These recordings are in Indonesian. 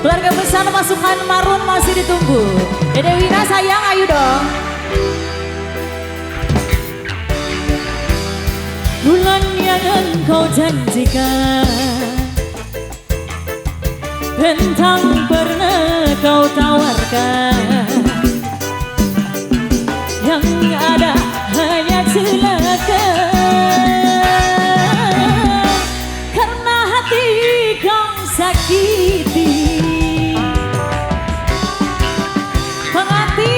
Keluarga besar pasukan Marun masih ditunggu. Dede Wina sayang, ayo dong. Bulan yang engkau janjikan, bentang pernah kau tawarkan, yang ada hanya celaka. Karena hati kau sakiti, penghati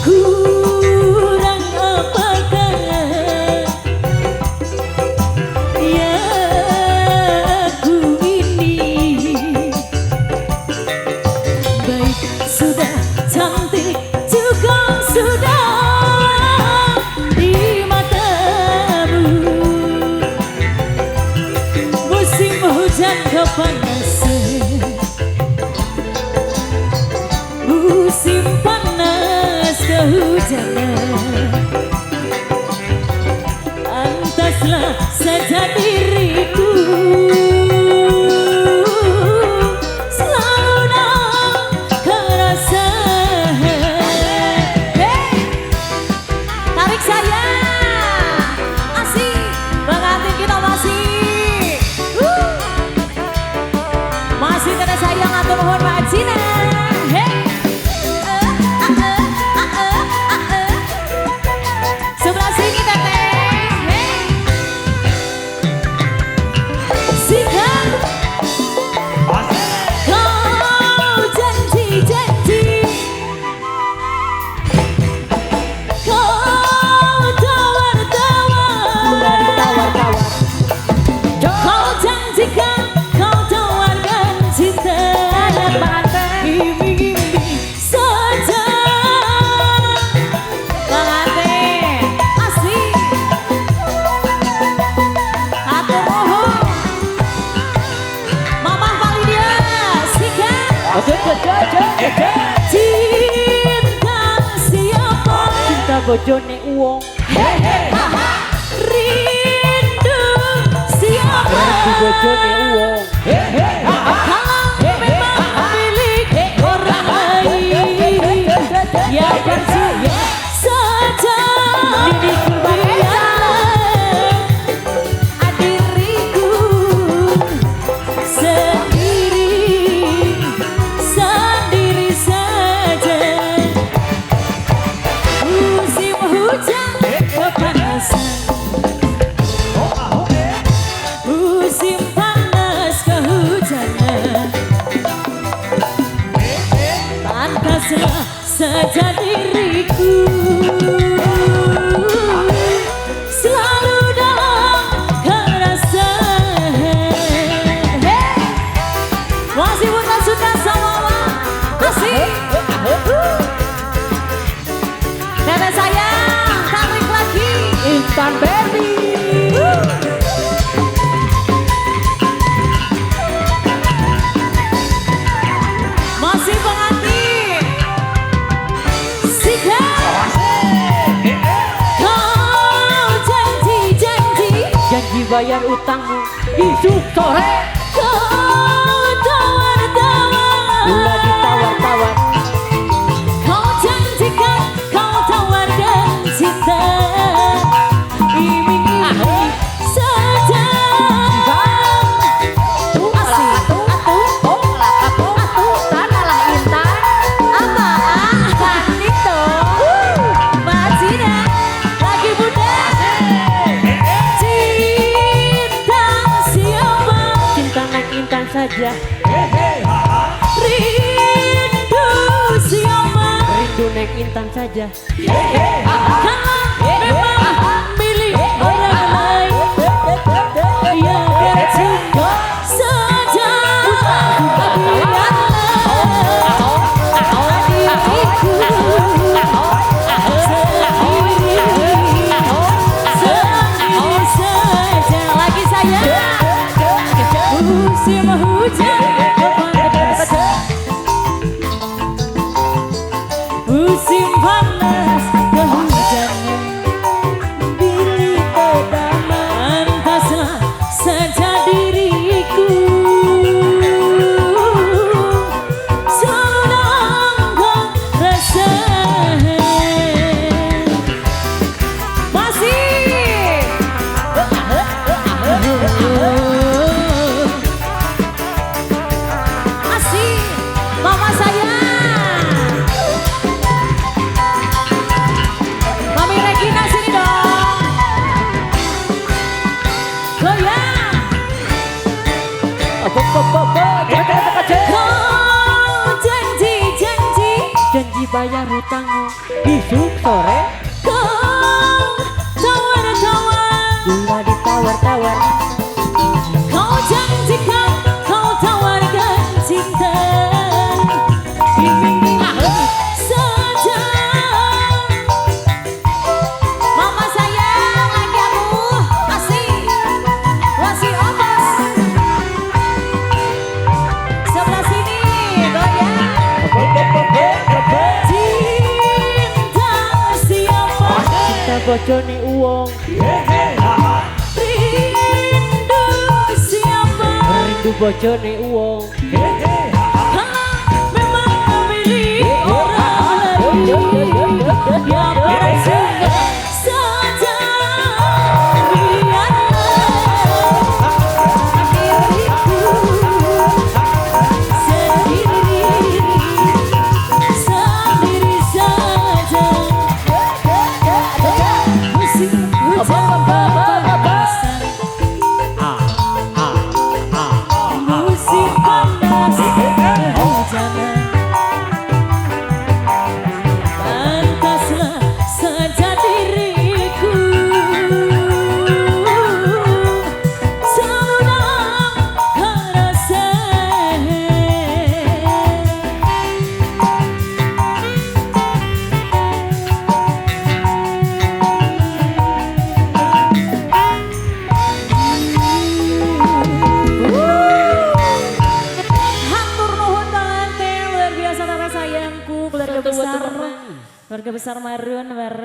kurang apakah ya aku ini. Baik sudah, cantik juga sudah di matamu. Musim hujan kepanasan, musim panas kehujanan. Pantaslah saja diriku selalu dalam kerasan. Hey, tarik saya, asik, pengantin kita masih tidak sayang atau mohon Pak Cina. Hey, sebelah sini teteh. Hey, sikat. Kau janji-janji, kau tawar-tawar, kau janjikan, kau tawarkan cinta. Iming-iming saja. Pengantin asik, atur mohon Mama Validia sikat. Cinta siapa? Cinta bojone uang. Rindu siapa? Rindu bojone uang. Kalau memang milik orang lain, ya percaya saja. Biarlah diriku sendiri saja. Musim hujan kepanasan, musim panas kehujanan. Pantaslah saja diriku selalu dalam kerasan. Hey, masih buta suka sama asik. Nenek sayang, tarik lagi. Intan Baby. Masih pengantin sikat. Kau janji-janji, Janji bayar utangmu isuk sore. kau tawar-tawar, Gula ditawar-tawar. kau janjikan, kau tawarkan cinta. Iming-iming saja. Asik, Tanalah Intan. apaan itu? Mbak Cina lagi muda. Cinta siapa? Cinta naik Intan saja. Rindu siapa? Rindu naik Intan saja. Kalau memang milik orang lain, ya percuma saja. Biarlah diriku sendiri saja. Lagi saya musim hujan kepanasan, musim panas kehujanan. Bila berdamai, pantaslah saja diriku bayar hutangmu besok sore. Kau tawar-tawar, Bila ditawar-tawar, kau janjikan, kau tawarkan cinta. Saja Mama sayang lagi aku masih ongkos. Sebelah sini goyang. Cinta siapa? kita bojone uang. Rindu siapa? Rindu bojone uang. Kalau memang milik orang lain, ya percaya saja biarlah diriku sendiri saja. Musim hujan besar, musim panas kehujanan. Pantaslah saja diriku selalu dalam perasaan. Hatur nuhun banget teh, luar biasa para sayangku, keluarga besar Marun bareng